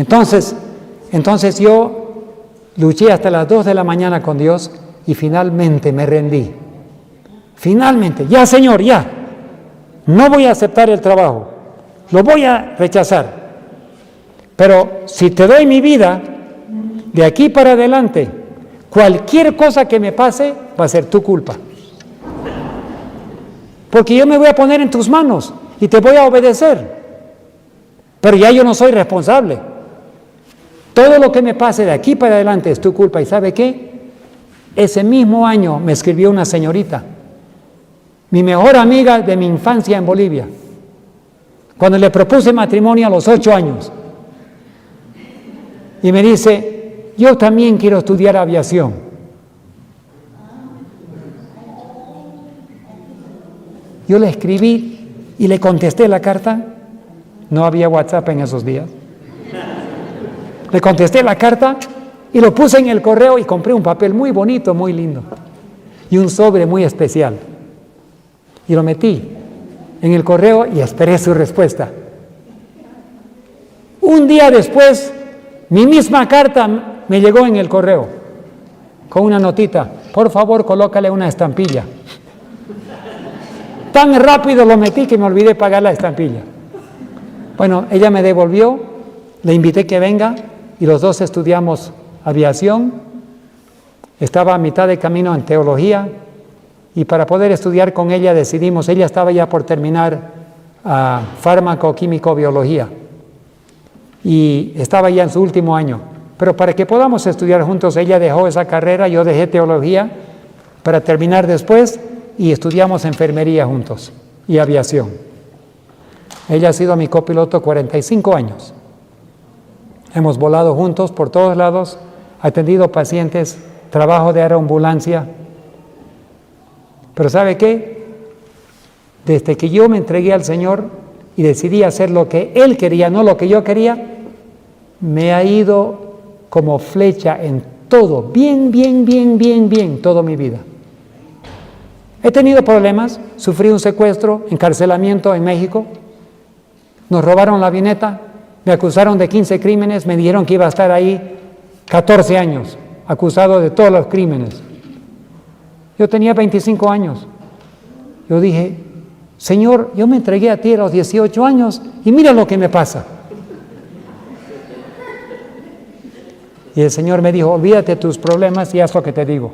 Entonces yo luché hasta las 2 de la mañana con Dios y finalmente me rendí. Finalmente, ya Señor, ya. No voy a aceptar el trabajo, lo voy a rechazar. Pero si te doy mi vida, de aquí para adelante, cualquier cosa que me pase va a ser tu culpa. Porque yo me voy a poner en tus manos y te voy a obedecer. Pero ya yo no soy responsable. Todo lo que me pase de aquí para adelante es tu culpa. ¿Y sabe qué? Ese mismo año me escribió una señorita, mi mejor amiga de mi infancia en Bolivia, cuando le propuse matrimonio a los 8 años. Y me dice, yo también quiero estudiar aviación. Yo le escribí y le contesté la carta. No había WhatsApp en esos días. Le contesté la carta y lo puse en el correo y compré un papel muy bonito, muy lindo. Y un sobre muy especial. Y lo metí en el correo y esperé su respuesta. Un día después, mi misma carta me llegó en el correo con una notita. Por favor, colócale una estampilla. Tan rápido lo metí que me olvidé pagar la estampilla. Bueno, ella me devolvió, le invité que venga y los dos estudiamos aviación. Estaba a mitad de camino en teología y para poder estudiar con ella decidimos, ella estaba ya por terminar fármaco, químico, biología y estaba ya en su último año. Pero para que podamos estudiar juntos, ella dejó esa carrera, yo dejé teología para terminar después y estudiamos enfermería juntos y aviación. Ella ha sido mi copiloto 45 años. Hemos volado juntos por todos lados, atendido pacientes, trabajo de aeroambulancia. Pero ¿sabe qué? Desde que yo me entregué al Señor y decidí hacer lo que Él quería, no lo que yo quería, me ha ido como flecha en todo, bien, toda mi vida. He tenido problemas, sufrí un secuestro, encarcelamiento en México, nos robaron la avioneta, me acusaron de 15 crímenes, me dijeron que iba a estar ahí 14 años, acusado de todos los crímenes. Yo tenía 25 años. Yo dije, Señor, yo me entregué a ti a los 18 años y mira lo que me pasa. Y el Señor me dijo, olvídate de tus problemas y haz lo que te digo.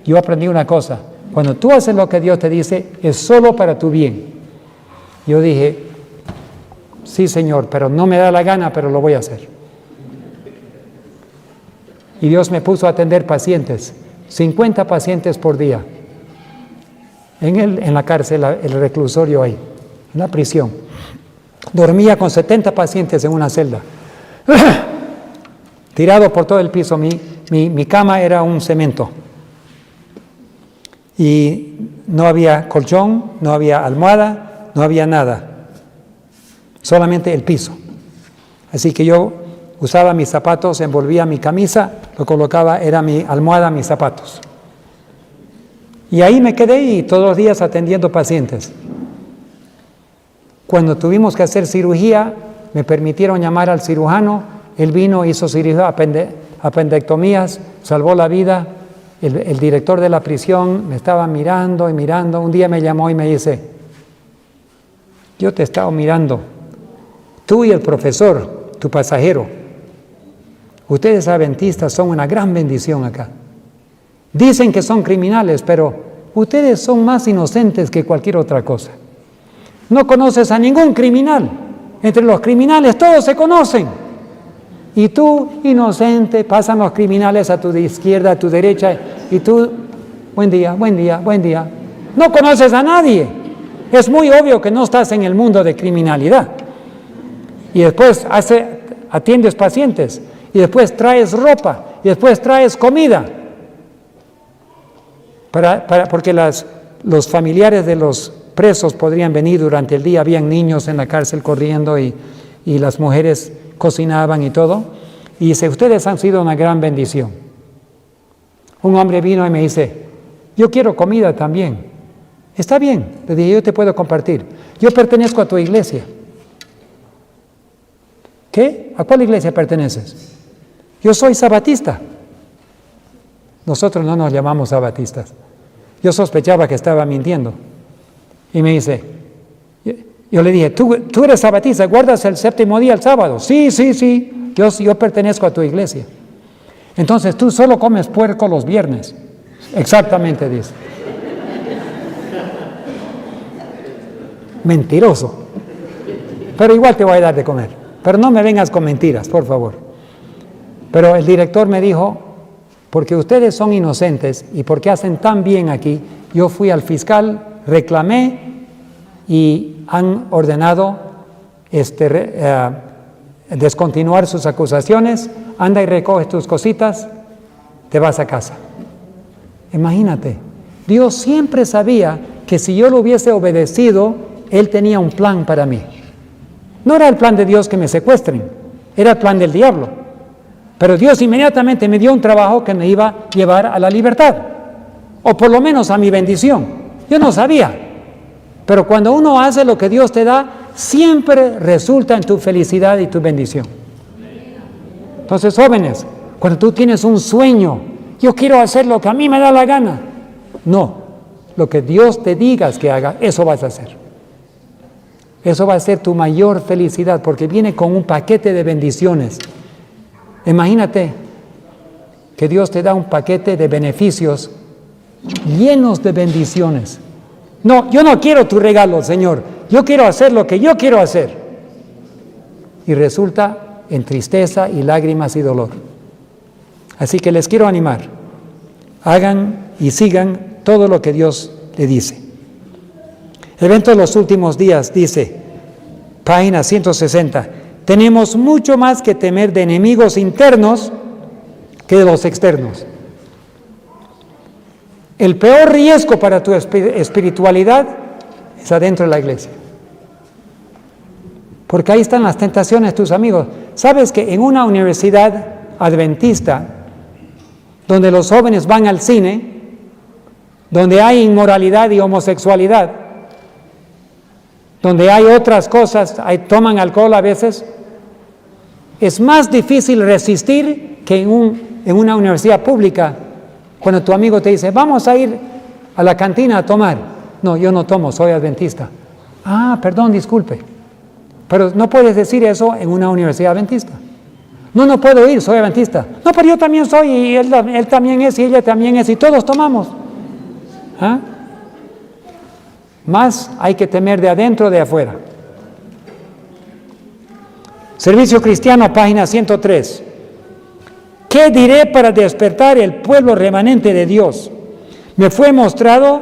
Yo aprendí una cosa, cuando tú haces lo que Dios te dice, es solo para tu bien. Yo dije, sí, Señor, pero no me da la gana, pero lo voy a hacer. Y Dios me puso a atender pacientes, 50 pacientes por día, en la cárcel, el reclusorio ahí, en la prisión. Dormía con 70 pacientes en una celda, tirado por todo el piso. Mi cama era un cemento. Y no había colchón, no había almohada, no había nada. Solamente el piso. Así que yo usaba mis zapatos, envolvía mi camisa, lo colocaba, era mi almohada, mis zapatos. Y ahí me quedé y todos los días atendiendo pacientes. Cuando tuvimos que hacer cirugía, me permitieron llamar al cirujano, él vino, hizo cirugía, apendectomías, salvó la vida. El director de la prisión me estaba mirando y mirando. Un día me llamó y me dice, yo te he estado mirando, tú y el profesor, tu pasajero, ustedes adventistas son una gran bendición acá. Dicen que son criminales, pero ustedes son más inocentes que cualquier otra cosa. No conoces a ningún criminal. Entre los criminales todos se conocen. Y tú, inocente, pasan los criminales a tu izquierda, a tu derecha, y tú, buen día, buen día, buen día. No conoces a nadie. Es muy obvio que no estás en el mundo de criminalidad. Y después atiendes pacientes, y después traes ropa, y después traes comida. Porque los familiares de los presos podrían venir durante el día, habían niños en la cárcel corriendo y las mujeres cocinaban y todo. Y dice, ustedes han sido una gran bendición. Un hombre vino y me dice, yo quiero comida también. Está bien, le dije, yo te puedo compartir. Yo pertenezco a tu iglesia. ¿Qué? ¿A cuál iglesia perteneces? Yo soy sabatista. Nosotros no nos llamamos sabatistas. Yo sospechaba que estaba mintiendo. Y me dice, yo le dije, ¿tú eres sabatista? ¿Guardas el séptimo día el sábado? Sí. Yo pertenezco a tu iglesia. Entonces tú solo comes puerco los viernes. Exactamente, dice. Mentiroso. Pero igual te voy a dar de comer. Pero no me vengas con mentiras, por favor. Pero el director me dijo, porque ustedes son inocentes y porque hacen tan bien aquí, yo fui al fiscal, reclamé y han ordenado descontinuar sus acusaciones. Anda y recoge tus cositas, te vas a casa. Imagínate, Dios siempre sabía que si yo lo hubiese obedecido, Él tenía un plan para mí. No era el plan de Dios que me secuestren, era el plan del diablo. Pero Dios inmediatamente me dio un trabajo que me iba a llevar a la libertad, o por lo menos a mi bendición. Yo no sabía, pero cuando uno hace lo que Dios te da, siempre resulta en tu felicidad y tu bendición. Entonces, jóvenes, cuando tú tienes un sueño, yo quiero hacer lo que a mí me da la gana. No, lo que Dios te diga que haga, eso vas a hacer. Eso va a ser tu mayor felicidad, porque viene con un paquete de bendiciones. Imagínate que Dios te da un paquete de beneficios llenos de bendiciones. No, yo no quiero tu regalo, Señor. Yo quiero hacer lo que yo quiero hacer. Y resulta en tristeza y lágrimas y dolor. Así que les quiero animar. Hagan y sigan todo lo que Dios le dice. El evento de los últimos días dice, página 160, tenemos mucho más que temer de enemigos internos que de los externos. El peor riesgo para tu espiritualidad es adentro de la iglesia. Porque ahí están las tentaciones de tus amigos. ¿Sabes que en una universidad adventista, donde los jóvenes van al cine, donde hay inmoralidad y homosexualidad, donde hay otras cosas, toman alcohol a veces, es más difícil resistir que en una universidad pública, cuando tu amigo te dice, vamos a ir a la cantina a tomar. No, yo no tomo, soy adventista. Ah, perdón, disculpe. Pero no puedes decir eso en una universidad adventista. No puedo ir, soy adventista. No, pero yo también soy, y él también es, y ella también es, y todos tomamos. ¿Ah? Más hay que temer de adentro de afuera. Servicio Cristiano, página 103. ¿Qué diré para despertar el pueblo remanente de Dios? Me fue mostrado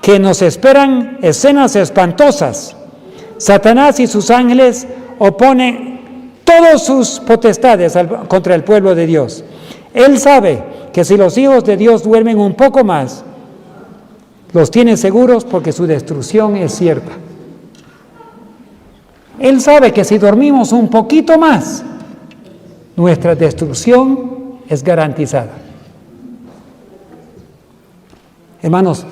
que nos esperan escenas espantosas. Satanás y sus ángeles oponen todas sus potestades contra el pueblo de Dios. Él sabe que si los hijos de Dios duermen un poco más, los tiene seguros porque su destrucción es cierta. Él sabe que si dormimos un poquito más, nuestra destrucción es garantizada. Hermanos,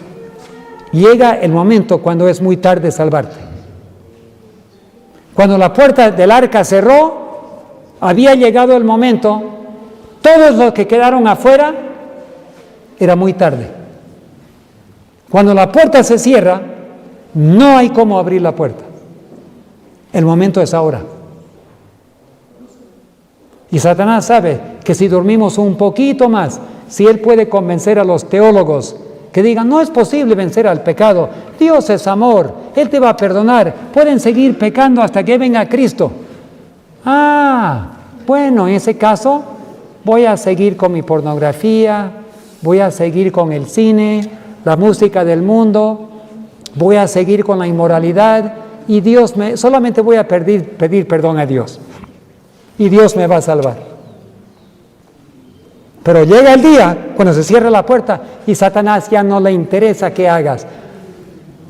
llega el momento cuando es muy tarde salvarte. Cuando la puerta del arca cerró, había llegado el momento, todos los que quedaron afuera, era muy tarde. Cuando la puerta se cierra, no hay cómo abrir la puerta. El momento es ahora. Y Satanás sabe que si dormimos un poquito más, si él puede convencer a los teólogos que digan, no es posible vencer al pecado, Dios es amor, Él te va a perdonar, pueden seguir pecando hasta que venga Cristo. Bueno, en ese caso voy a seguir con mi pornografía, voy a seguir con el cine, la música del mundo, voy a seguir con la inmoralidad y solamente voy a pedir perdón a Dios y Dios me va a salvar. Pero llega el día cuando se cierra la puerta y Satanás ya no le interesa qué hagas.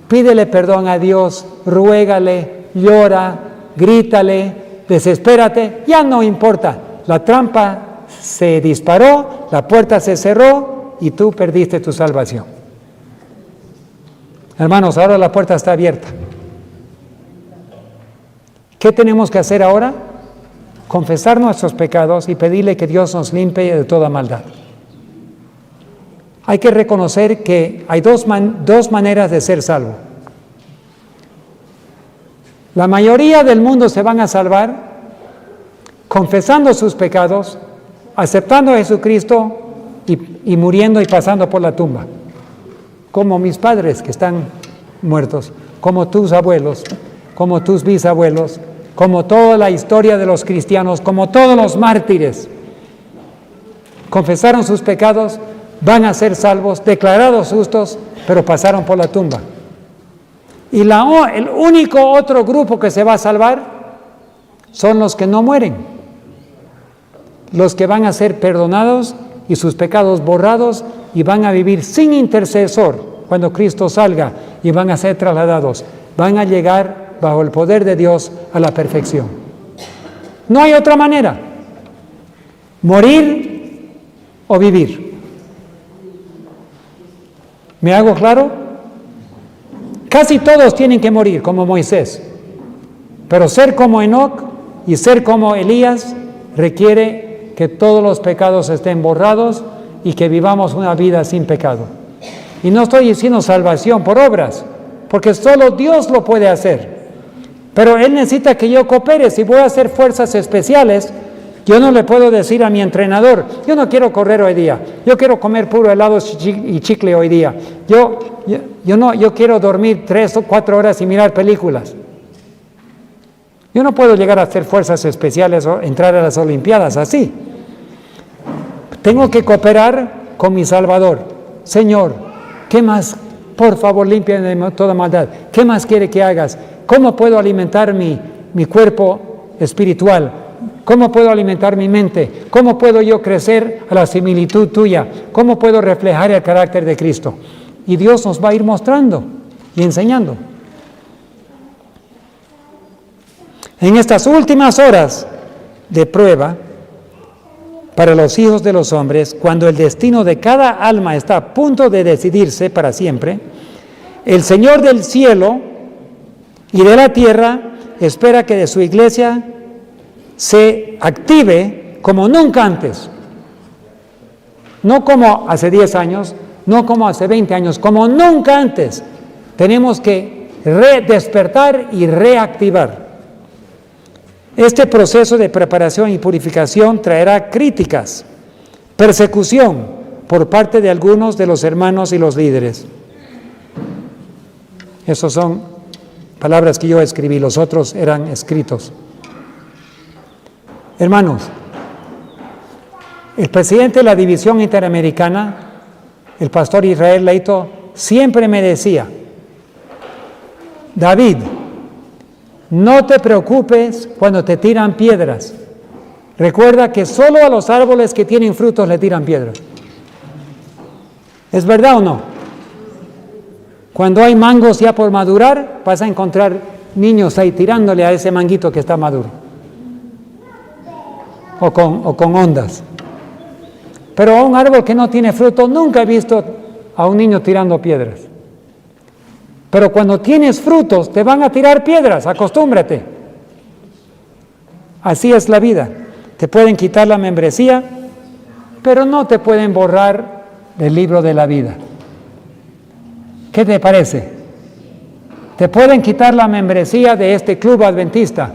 Pídele perdón a Dios, ruégale, llora, grítale, desespérate, ya no importa. La trampa se disparó, la puerta se cerró y tú perdiste tu salvación. Hermanos, ahora la puerta está abierta. ¿Qué tenemos que hacer ahora? Confesar nuestros pecados y pedirle que Dios nos limpie de toda maldad. Hay que reconocer que hay dos maneras de ser salvo. La mayoría del mundo se van a salvar confesando sus pecados, aceptando a Jesucristo y muriendo y pasando por la tumba. Como mis padres que están muertos, como tus abuelos, como tus bisabuelos, como toda la historia de los cristianos, como todos los mártires. Confesaron sus pecados, van a ser salvos, declarados justos, pero pasaron por la tumba. Y el único otro grupo que se va a salvar son los que no mueren, los que van a ser perdonados y sus pecados borrados y van a vivir sin intercesor cuando Cristo salga y van a ser trasladados, van a llegar bajo el poder de Dios a la perfección. No hay otra manera, morir o vivir. ¿Me hago claro? Casi todos tienen que morir como Moisés, pero ser como Enoc y ser como Elías requiere que todos los pecados estén borrados y que vivamos una vida sin pecado. Y no estoy diciendo salvación por obras, porque solo Dios lo puede hacer. Pero Él necesita que yo coopere. Si voy a hacer fuerzas especiales, yo no le puedo decir a mi entrenador, yo no quiero correr hoy día, yo quiero comer puro helado y chicle hoy día, yo quiero dormir 3 o 4 horas y mirar películas. Yo no puedo llegar a hacer fuerzas especiales o entrar a las Olimpiadas así. Tengo que cooperar con mi Salvador. Señor, ¿qué más? Por favor, límpiame de toda maldad. ¿Qué más quiere que hagas? ¿Cómo puedo alimentar mi cuerpo espiritual? ¿Cómo puedo alimentar mi mente? ¿Cómo puedo yo crecer a la similitud tuya? ¿Cómo puedo reflejar el carácter de Cristo? Y Dios nos va a ir mostrando y enseñando. En estas últimas horas de prueba para los hijos de los hombres, cuando el destino de cada alma está a punto de decidirse para siempre, el Señor del cielo y de la tierra espera que de su iglesia se active como nunca antes. No como hace 10 años, no como hace 20 años, como nunca antes. Tenemos que redespertar y reactivar. Este proceso de preparación y purificación traerá críticas, persecución por parte de algunos de los hermanos y los líderes. Esas son palabras que yo escribí, los otros eran escritos. Hermanos, el presidente de la División Interamericana, el pastor Israel Leito, siempre me decía, David, no te preocupes cuando te tiran piedras. Recuerda que solo a los árboles que tienen frutos le tiran piedras. ¿Es verdad o no? Cuando hay mangos ya por madurar, vas a encontrar niños ahí tirándole a ese manguito que está maduro. O con ondas. Pero a un árbol que no tiene fruto, nunca he visto a un niño tirando piedras. Pero cuando tienes frutos, te van a tirar piedras, acostúmbrate. Así es la vida. Te pueden quitar la membresía, pero no te pueden borrar del libro de la vida. ¿Qué te parece? Te pueden quitar la membresía de este club adventista,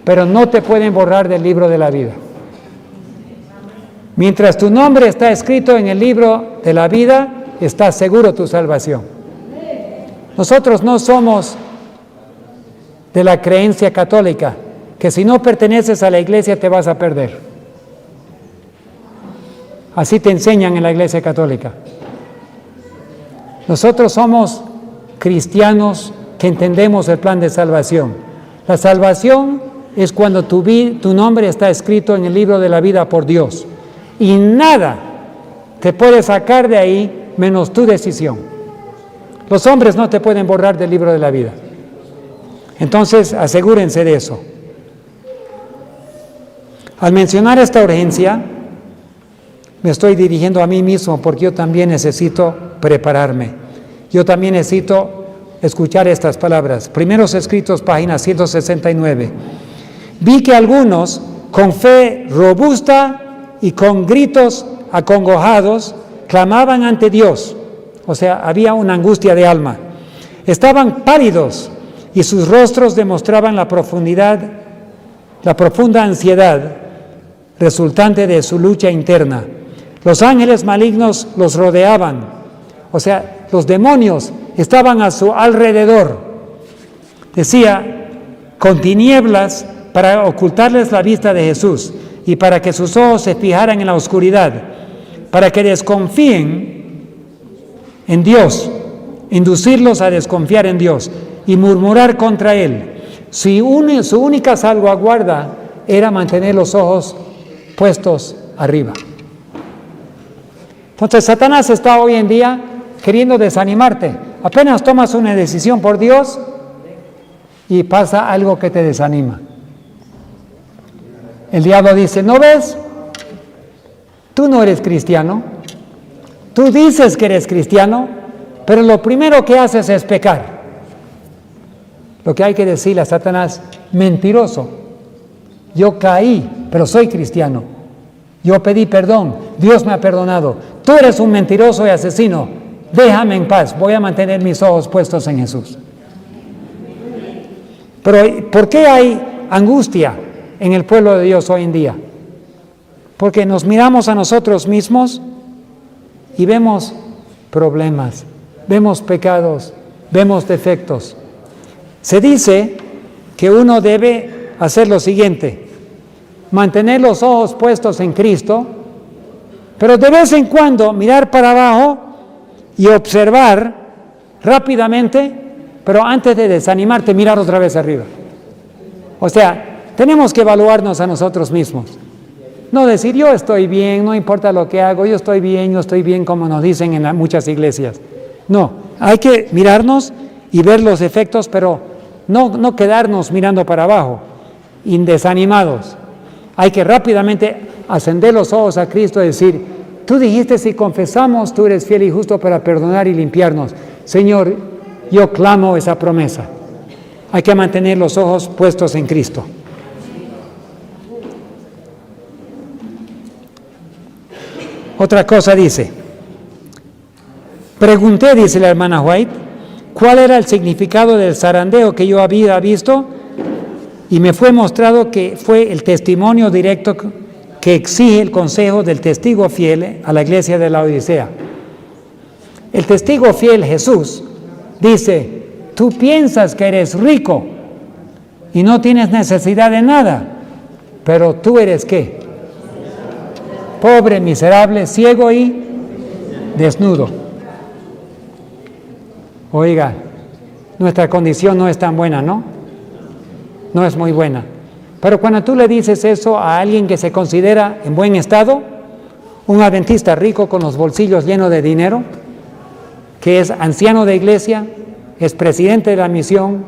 pero no te pueden borrar del libro de la vida. Mientras tu nombre está escrito en el libro de la vida, está seguro tu salvación. Nosotros no somos de la creencia católica, que si no perteneces a la iglesia te vas a perder. Así te enseñan en la iglesia católica. Nosotros somos cristianos que entendemos el plan de salvación. La salvación es cuando tu nombre está escrito en el libro de la vida por Dios. Y nada te puede sacar de ahí menos tu decisión. Los hombres no te pueden borrar del libro de la vida. Entonces, asegúrense de eso. Al mencionar esta urgencia, me estoy dirigiendo a mí mismo porque yo también necesito prepararme. Yo también necesito escuchar estas palabras. Primeros Escritos, página 169. Vi que algunos, con fe robusta y con gritos acongojados, clamaban ante Dios. O sea, había una angustia de alma. Estaban pálidos y sus rostros demostraban la profunda ansiedad resultante de su lucha interna. Los ángeles malignos los rodeaban. O sea, los demonios estaban a su alrededor. Decía, con tinieblas para ocultarles la vista de Jesús y para que sus ojos se fijaran en la oscuridad, para que desconfíen en Dios, inducirlos a desconfiar en Dios y murmurar contra Él. Su única salvaguarda era mantener los ojos puestos arriba. Entonces Satanás está hoy en día queriendo desanimarte. Apenas tomas una decisión por Dios y pasa algo que te desanima. El diablo dice, ¿no ves? Tú no eres cristiano. Tú dices que eres cristiano, pero lo primero que haces es pecar. Lo que hay que decirle a Satanás, mentiroso. Yo caí, pero soy cristiano. Yo pedí perdón, Dios me ha perdonado. Tú eres un mentiroso y asesino. Déjame en paz, voy a mantener mis ojos puestos en Jesús. Pero ¿por qué hay angustia en el pueblo de Dios hoy en día? Porque nos miramos a nosotros mismos y vemos problemas, vemos pecados, vemos defectos. Se dice que uno debe hacer lo siguiente, mantener los ojos puestos en Cristo, pero de vez en cuando mirar para abajo y observar rápidamente, pero antes de desanimarte, mirar otra vez arriba. O sea, tenemos que evaluarnos a nosotros mismos. No decir, yo estoy bien, no importa lo que hago, yo estoy bien, como nos dicen en muchas iglesias. No, hay que mirarnos y ver los efectos, pero no quedarnos mirando para abajo, indesanimados. Hay que rápidamente ascender los ojos a Cristo y decir, tú dijiste si confesamos, tú eres fiel y justo para perdonar y limpiarnos. Señor, yo clamo esa promesa. Hay que mantener los ojos puestos en Cristo. Otra cosa dice, pregunté, dice la hermana White, cuál era el significado del zarandeo que yo había visto y me fue mostrado que fue el testimonio directo que exige el consejo del testigo fiel a la iglesia de la Odisea. El testigo fiel, Jesús, dice, tú piensas que eres rico y no tienes necesidad de nada, pero tú eres ¿qué? Pobre, miserable, ciego y desnudo. Oiga, nuestra condición no es tan buena, ¿no? No es muy buena. Pero cuando tú le dices eso a alguien que se considera en buen estado, un adventista rico con los bolsillos llenos de dinero, que es anciano de iglesia, es presidente de la misión,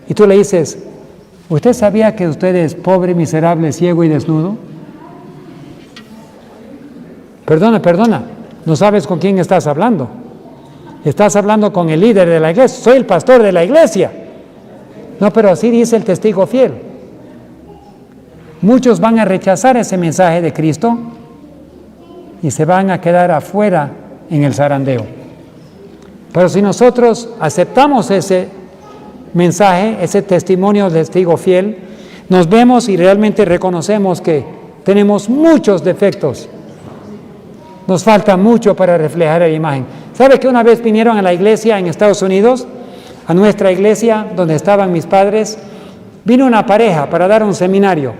y tú le dices, ¿usted sabía que usted es pobre, miserable, ciego y desnudo? Perdona, no sabes con quién estás hablando. Estás hablando con el líder de la iglesia, soy el pastor de la iglesia. No, pero así dice el testigo fiel. Muchos van a rechazar ese mensaje de Cristo y se van a quedar afuera en el zarandeo. Pero si nosotros aceptamos ese mensaje, ese testimonio del testigo fiel, nos vemos y realmente reconocemos que tenemos muchos defectos. Nos falta mucho para reflejar la imagen. ¿Sabe que una vez vinieron a la iglesia en Estados Unidos, a nuestra iglesia donde estaban mis padres? Vino una pareja para dar un seminario.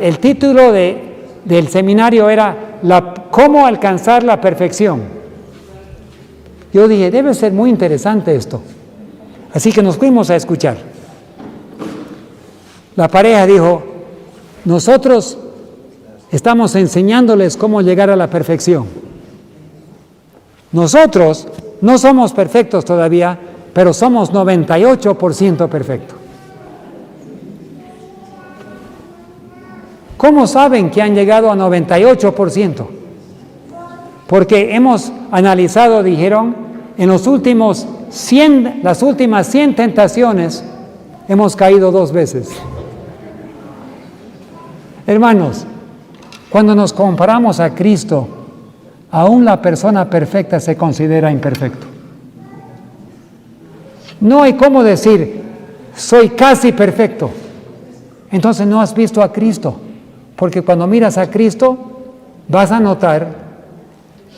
El título del seminario era ¿Cómo alcanzar la perfección? Yo dije, debe ser muy interesante esto. Así que nos fuimos a escuchar. La pareja dijo, nosotros estamos enseñándoles cómo llegar a la perfección. Nosotros no somos perfectos todavía, pero somos 98% perfectos. ¿Cómo saben que han llegado a 98%? Porque hemos analizado, dijeron, en las últimas 100 tentaciones hemos caído 2 veces. Hermanos, cuando nos comparamos a Cristo, aún la persona perfecta se considera imperfecto. No hay cómo decir, soy casi perfecto. Entonces no has visto a Cristo, porque cuando miras a Cristo vas a notar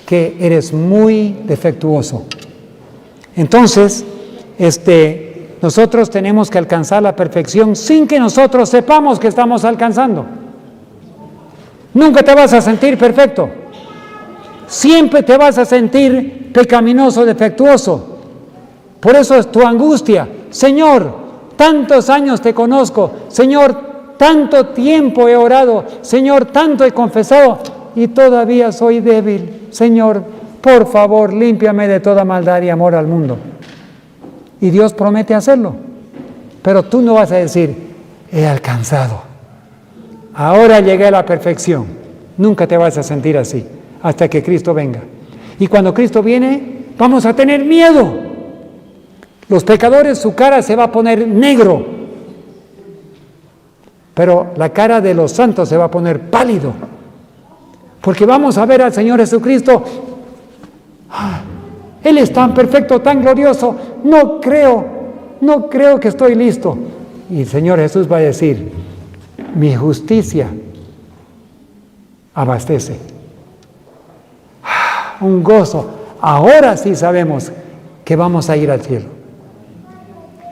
que eres muy defectuoso. Entonces, nosotros tenemos que alcanzar la perfección sin que nosotros sepamos que estamos alcanzando. Nunca te vas a sentir perfecto. Siempre te vas a sentir pecaminoso, defectuoso. Por eso es tu angustia. Señor, tantos años te conozco. Señor, tanto tiempo he orado. Señor, tanto he confesado y todavía soy débil. Señor, por favor, límpiame de toda maldad y amor al mundo. Y Dios promete hacerlo. Pero tú no vas a decir, he alcanzado. Ahora llegué a la perfección. Nunca te vas a sentir así hasta que Cristo venga. Y cuando Cristo viene, vamos a tener miedo. Los pecadores, su cara se va a poner negro, pero la cara de los santos se va a poner pálido, porque vamos a ver al Señor Jesucristo. Él es tan perfecto, tan glorioso, no creo que estoy listo. Y el Señor Jesús va a decir, mi justicia abastece. Un gozo. Ahora sí sabemos que vamos a ir al cielo.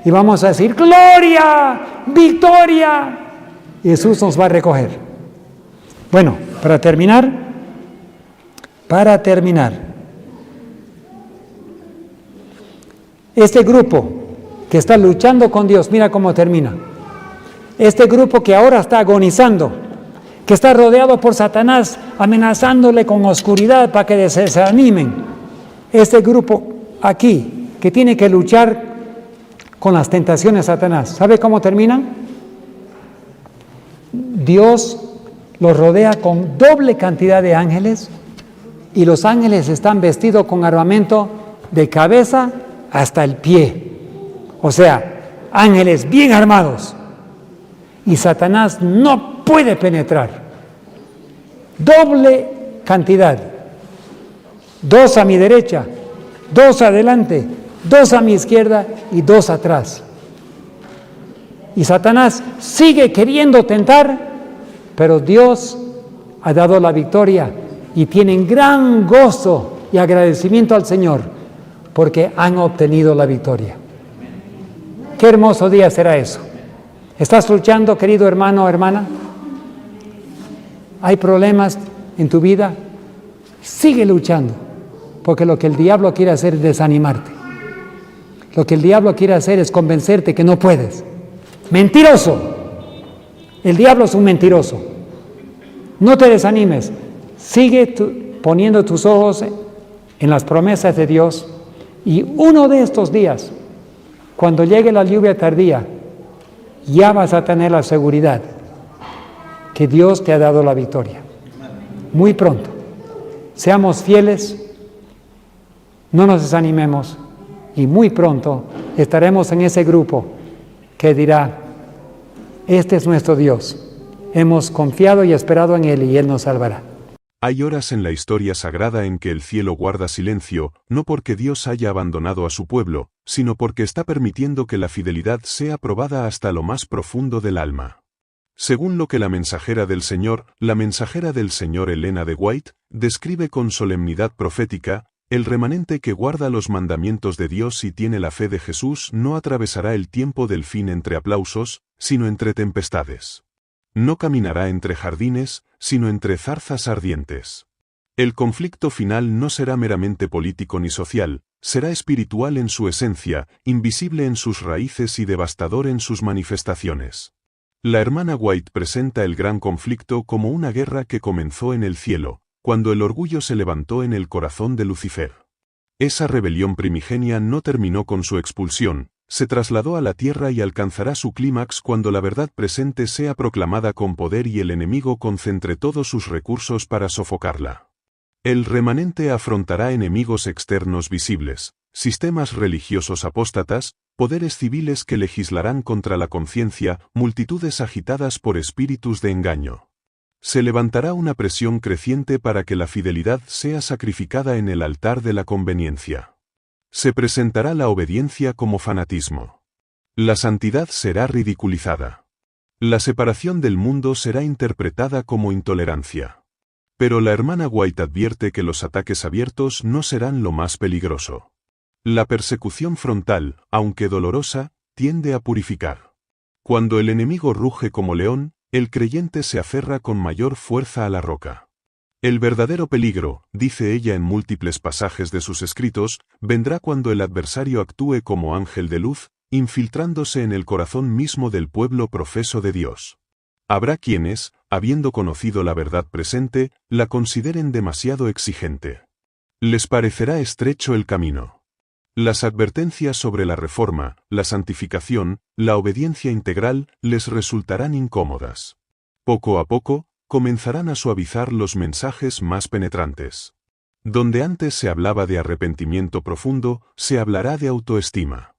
Y vamos a decir, ¡gloria! ¡Victoria! Y Jesús nos va a recoger. Bueno, para terminar, este grupo que está luchando con Dios, mira cómo termina. Este grupo que ahora está agonizando, que está rodeado por Satanás, amenazándole con oscuridad para que se desanimen. Este grupo aquí, que tiene que luchar con las tentaciones de Satanás, ¿sabe cómo terminan? Dios los rodea con doble cantidad de ángeles y los ángeles están vestidos con armamento de cabeza hasta el pie. O sea, ángeles bien armados. Y Satanás no puede penetrar. Doble cantidad. 2 a mi derecha, 2 adelante, 2 a mi izquierda y 2 atrás. Y Satanás sigue queriendo tentar, pero Dios ha dado la victoria y tienen gran gozo y agradecimiento al Señor porque han obtenido la victoria. Qué hermoso día será eso. ¿Estás luchando, querido hermano o hermana? ¿Hay problemas en tu vida? Sigue luchando, porque lo que el diablo quiere hacer es desanimarte. Lo que el diablo quiere hacer es convencerte que no puedes. ¡Mentiroso! El diablo es un mentiroso. No te desanimes. Sigue poniendo tus ojos en las promesas de Dios y uno de estos días, cuando llegue la lluvia tardía, ya vas a tener la seguridad que Dios te ha dado la victoria. Muy pronto. Seamos fieles, no nos desanimemos y muy pronto estaremos en ese grupo que dirá, este es nuestro Dios. Hemos confiado y esperado en Él y Él nos salvará. Hay horas en la historia sagrada en que el cielo guarda silencio, no porque Dios haya abandonado a su pueblo, sino porque está permitiendo que la fidelidad sea probada hasta lo más profundo del alma. Según lo que la mensajera del Señor Elena de White, describe con solemnidad profética, el remanente que guarda los mandamientos de Dios y tiene la fe de Jesús no atravesará el tiempo del fin entre aplausos, sino entre tempestades. No caminará entre jardines, sino entre zarzas ardientes. El conflicto final no será meramente político ni social, será espiritual en su esencia, invisible en sus raíces y devastador en sus manifestaciones. La hermana White presenta el gran conflicto como una guerra que comenzó en el cielo, cuando el orgullo se levantó en el corazón de Lucifer. Esa rebelión primigenia no terminó con su expulsión, se trasladó a la tierra y alcanzará su clímax cuando la verdad presente sea proclamada con poder y el enemigo concentre todos sus recursos para sofocarla. El remanente afrontará enemigos externos visibles, sistemas religiosos apóstatas, poderes civiles que legislarán contra la conciencia, multitudes agitadas por espíritus de engaño. Se levantará una presión creciente para que la fidelidad sea sacrificada en el altar de la conveniencia. Se presentará la obediencia como fanatismo. La santidad será ridiculizada. La separación del mundo será interpretada como intolerancia. Pero la hermana White advierte que los ataques abiertos no serán lo más peligroso. La persecución frontal, aunque dolorosa, tiende a purificar. Cuando el enemigo ruge como león, el creyente se aferra con mayor fuerza a la roca. El verdadero peligro, dice ella en múltiples pasajes de sus escritos, vendrá cuando el adversario actúe como ángel de luz, infiltrándose en el corazón mismo del pueblo profeso de Dios. Habrá quienes, habiendo conocido la verdad presente, la consideren demasiado exigente. Les parecerá estrecho el camino. Las advertencias sobre la reforma, la santificación, la obediencia integral les resultarán incómodas. Poco a poco, comenzarán a suavizar los mensajes más penetrantes. Donde antes se hablaba de arrepentimiento profundo, se hablará de autoestima.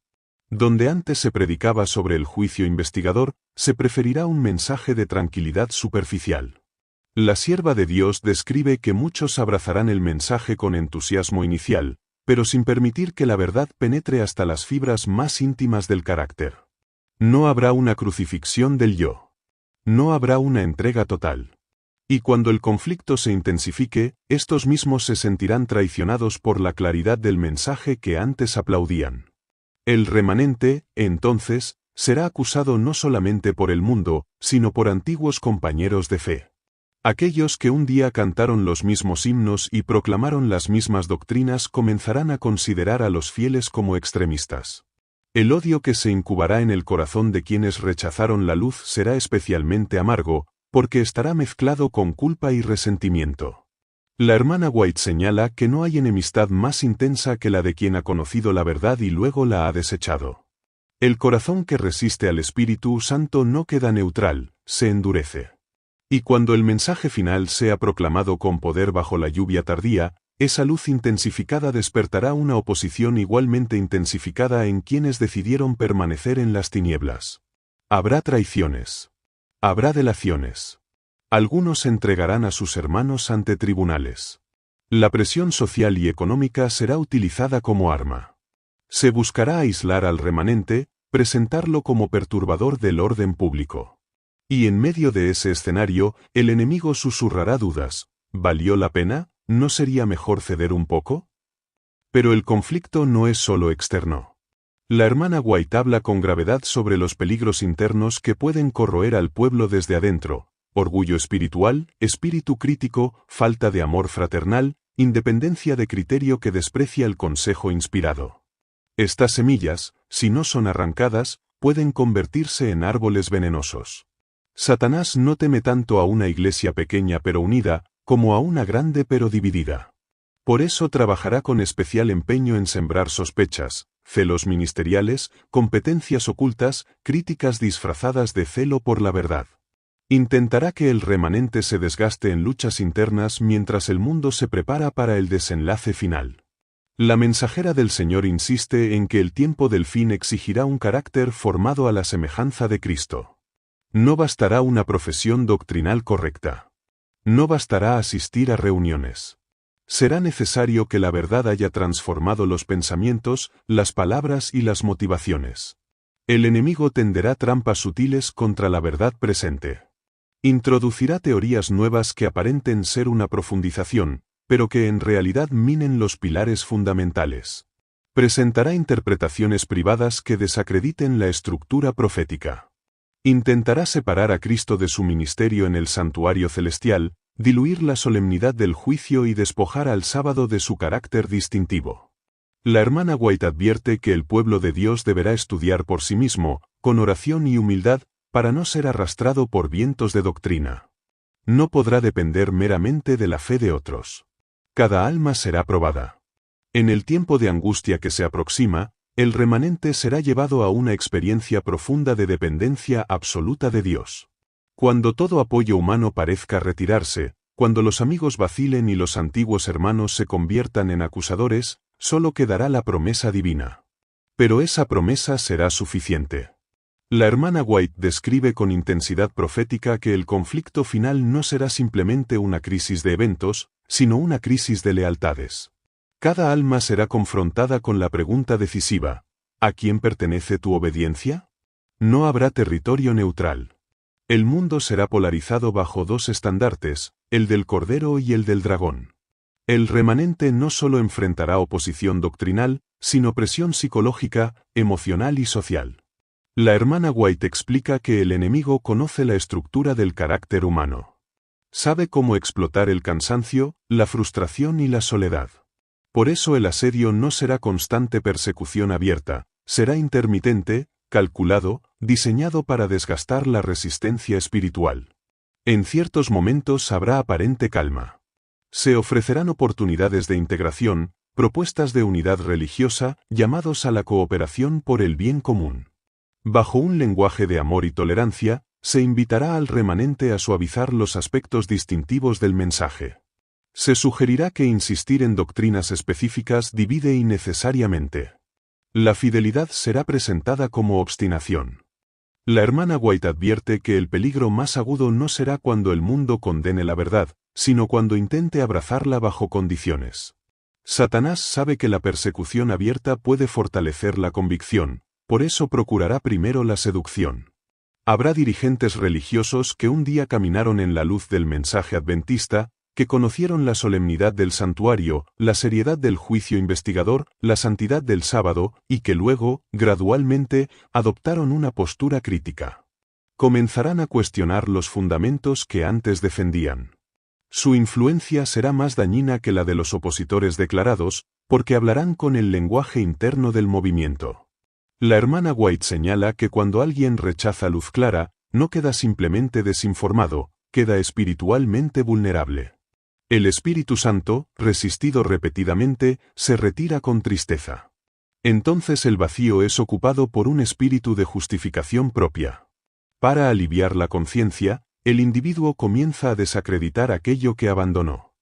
Donde antes se predicaba sobre el juicio investigador, se preferirá un mensaje de tranquilidad superficial. La sierva de Dios describe que muchos abrazarán el mensaje con entusiasmo inicial, pero sin permitir que la verdad penetre hasta las fibras más íntimas del carácter. No habrá una crucifixión del yo. No habrá una entrega total. Y cuando el conflicto se intensifique, estos mismos se sentirán traicionados por la claridad del mensaje que antes aplaudían. El remanente, entonces, será acusado no solamente por el mundo, sino por antiguos compañeros de fe. Aquellos que un día cantaron los mismos himnos y proclamaron las mismas doctrinas comenzarán a considerar a los fieles como extremistas. El odio que se incubará en el corazón de quienes rechazaron la luz será especialmente amargo, porque estará mezclado con culpa y resentimiento. La hermana White señala que no hay enemistad más intensa que la de quien ha conocido la verdad y luego la ha desechado. El corazón que resiste al Espíritu Santo no queda neutral, se endurece. Y cuando el mensaje final sea proclamado con poder bajo la lluvia tardía, esa luz intensificada despertará una oposición igualmente intensificada en quienes decidieron permanecer en las tinieblas. Habrá traiciones. Habrá delaciones. Algunos entregarán a sus hermanos ante tribunales. La presión social y económica será utilizada como arma. Se buscará aislar al remanente, presentarlo como perturbador del orden público. Y en medio de ese escenario, el enemigo susurrará dudas. ¿Valió la pena? ¿No sería mejor ceder un poco? Pero el conflicto no es solo externo. La hermana White habla con gravedad sobre los peligros internos que pueden corroer al pueblo desde adentro: orgullo espiritual, espíritu crítico, falta de amor fraternal, independencia de criterio que desprecia el consejo inspirado. Estas semillas, si no son arrancadas, pueden convertirse en árboles venenosos. Satanás no teme tanto a una iglesia pequeña pero unida, como a una grande pero dividida. Por eso trabajará con especial empeño en sembrar sospechas, celos ministeriales, competencias ocultas, críticas disfrazadas de celo por la verdad. Intentará que el remanente se desgaste en luchas internas mientras el mundo se prepara para el desenlace final. La mensajera del Señor insiste en que el tiempo del fin exigirá un carácter formado a la semejanza de Cristo. No bastará una profesión doctrinal correcta. No bastará asistir a reuniones. Será necesario que la verdad haya transformado los pensamientos, las palabras y las motivaciones. El enemigo tenderá trampas sutiles contra la verdad presente. Introducirá teorías nuevas que aparenten ser una profundización, pero que en realidad minen los pilares fundamentales. Presentará interpretaciones privadas que desacrediten la estructura profética. Intentará separar a Cristo de su ministerio en el santuario celestial, diluir la solemnidad del juicio y despojar al sábado de su carácter distintivo. La hermana White advierte que el pueblo de Dios deberá estudiar por sí mismo, con oración y humildad, para no ser arrastrado por vientos de doctrina. No podrá depender meramente de la fe de otros. Cada alma será probada. En el tiempo de angustia que se aproxima, el remanente será llevado a una experiencia profunda de dependencia absoluta de Dios. Cuando todo apoyo humano parezca retirarse, cuando los amigos vacilen y los antiguos hermanos se conviertan en acusadores, solo quedará la promesa divina. Pero esa promesa será suficiente. La hermana White describe con intensidad profética que el conflicto final no será simplemente una crisis de eventos, sino una crisis de lealtades. Cada alma será confrontada con la pregunta decisiva: ¿a quién pertenece tu obediencia? No habrá territorio neutral. El mundo será polarizado bajo dos estandartes, el del Cordero y el del Dragón. El remanente no solo enfrentará oposición doctrinal, sino presión psicológica, emocional y social. La hermana White explica que el enemigo conoce la estructura del carácter humano. Sabe cómo explotar el cansancio, la frustración y la soledad. Por eso el asedio no será constante persecución abierta, será intermitente, calculado, diseñado para desgastar la resistencia espiritual. En ciertos momentos habrá aparente calma. Se ofrecerán oportunidades de integración, propuestas de unidad religiosa, llamados a la cooperación por el bien común. Bajo un lenguaje de amor y tolerancia, se invitará al remanente a suavizar los aspectos distintivos del mensaje. Se sugerirá que insistir en doctrinas específicas divide innecesariamente. La fidelidad será presentada como obstinación. La hermana White advierte que el peligro más agudo no será cuando el mundo condene la verdad, sino cuando intente abrazarla bajo condiciones. Satanás sabe que la persecución abierta puede fortalecer la convicción, por eso procurará primero la seducción. Habrá dirigentes religiosos que un día caminaron en la luz del mensaje adventista, que conocieron la solemnidad del santuario, la seriedad del juicio investigador, la santidad del sábado, y que luego, gradualmente, adoptaron una postura crítica. Comenzarán a cuestionar los fundamentos que antes defendían. Su influencia será más dañina que la de los opositores declarados, porque hablarán con el lenguaje interno del movimiento. La hermana White señala que cuando alguien rechaza luz clara, no queda simplemente desinformado, queda espiritualmente vulnerable. El Espíritu Santo, resistido repetidamente, se retira con tristeza. Entonces el vacío es ocupado por un espíritu de justificación propia. Para aliviar la conciencia, el individuo comienza a desacreditar aquello que abandonó.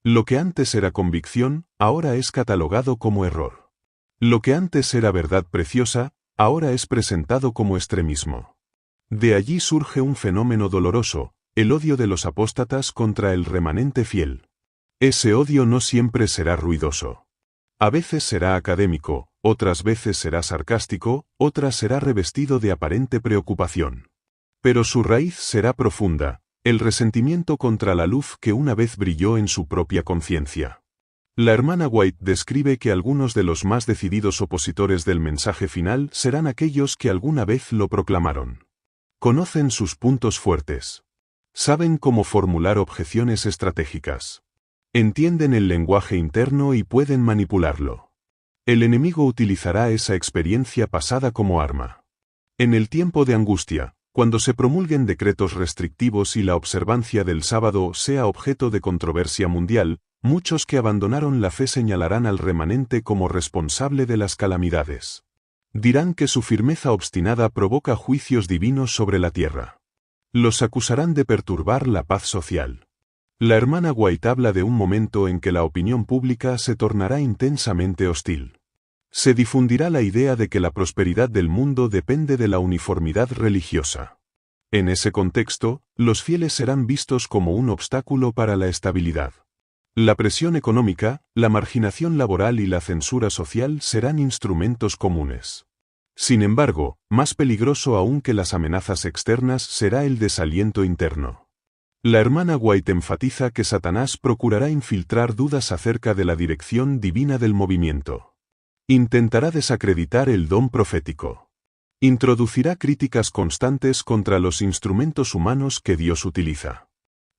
Lo que antes era convicción, ahora es catalogado como error. Lo que antes era verdad preciosa, ahora es presentado como extremismo. De allí surge un fenómeno doloroso, el odio de los apóstatas contra el remanente fiel. Ese odio no siempre será ruidoso. A veces será académico, otras veces será sarcástico, otras será revestido de aparente preocupación. Pero su raíz será profunda, el resentimiento contra la luz que una vez brilló en su propia conciencia. La hermana White describe que algunos de los más decididos opositores del mensaje final serán aquellos que alguna vez lo proclamaron. Conocen sus puntos fuertes. Saben cómo formular objeciones estratégicas. Entienden el lenguaje interno y pueden manipularlo. El enemigo utilizará esa experiencia pasada como arma. En el tiempo de angustia, cuando se promulguen decretos restrictivos y la observancia del sábado sea objeto de controversia mundial, muchos que abandonaron la fe señalarán al remanente como responsable de las calamidades. Dirán que su firmeza obstinada provoca juicios divinos sobre la tierra. Los acusarán de perturbar la paz social. La hermana White habla de un momento en que la opinión pública se tornará intensamente hostil. Se difundirá la idea de que la prosperidad del mundo depende de la uniformidad religiosa. En ese contexto, los fieles serán vistos como un obstáculo para la estabilidad. La presión económica, la marginación laboral y la censura social serán instrumentos comunes. Sin embargo, más peligroso aún que las amenazas externas será el desaliento interno. La hermana White enfatiza que Satanás procurará infiltrar dudas acerca de la dirección divina del movimiento. Intentará desacreditar el don profético. Introducirá críticas constantes contra los instrumentos humanos que Dios utiliza.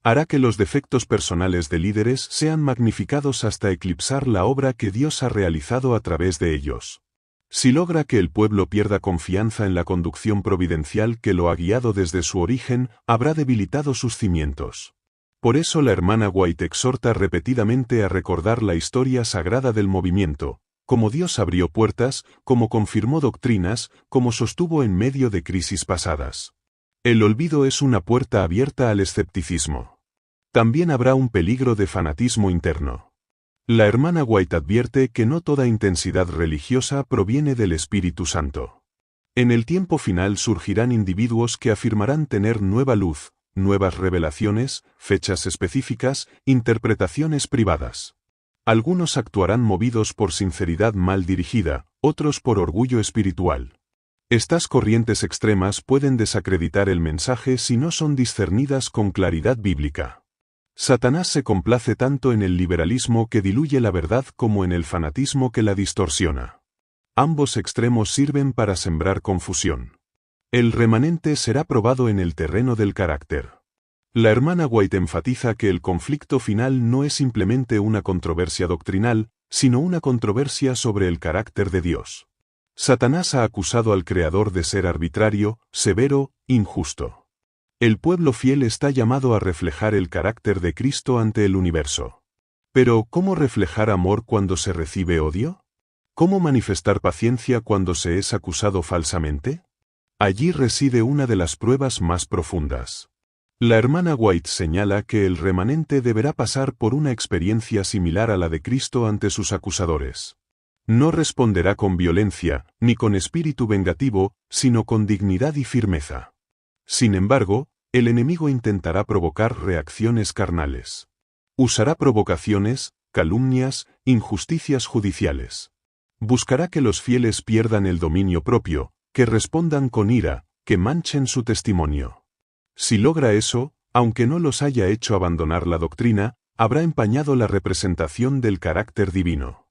Hará que los defectos personales de líderes sean magnificados hasta eclipsar la obra que Dios ha realizado a través de ellos. Si logra que el pueblo pierda confianza en la conducción providencial que lo ha guiado desde su origen, habrá debilitado sus cimientos. Por eso la hermana White exhorta repetidamente a recordar la historia sagrada del movimiento, cómo Dios abrió puertas, cómo confirmó doctrinas, cómo sostuvo en medio de crisis pasadas. El olvido es una puerta abierta al escepticismo. También habrá un peligro de fanatismo interno. La hermana White advierte que no toda intensidad religiosa proviene del Espíritu Santo. En el tiempo final surgirán individuos que afirmarán tener nueva luz, nuevas revelaciones, fechas específicas, interpretaciones privadas. Algunos actuarán movidos por sinceridad mal dirigida, otros por orgullo espiritual. Estas corrientes extremas pueden desacreditar el mensaje si no son discernidas con claridad bíblica. Satanás se complace tanto en el liberalismo que diluye la verdad como en el fanatismo que la distorsiona. Ambos extremos sirven para sembrar confusión. El remanente será probado en el terreno del carácter. La hermana White enfatiza que el conflicto final no es simplemente una controversia doctrinal, sino una controversia sobre el carácter de Dios. Satanás ha acusado al Creador de ser arbitrario, severo, injusto. El pueblo fiel está llamado a reflejar el carácter de Cristo ante el universo. Pero, ¿cómo reflejar amor cuando se recibe odio? ¿Cómo manifestar paciencia cuando se es acusado falsamente? Allí reside una de las pruebas más profundas. La hermana White señala que el remanente deberá pasar por una experiencia similar a la de Cristo ante sus acusadores. No responderá con violencia, ni con espíritu vengativo, sino con dignidad y firmeza. Sin embargo, el enemigo intentará provocar reacciones carnales. Usará provocaciones, calumnias, injusticias judiciales. Buscará que los fieles pierdan el dominio propio, que respondan con ira, que manchen su testimonio. Si logra eso, aunque no los haya hecho abandonar la doctrina, habrá empañado la representación del carácter divino.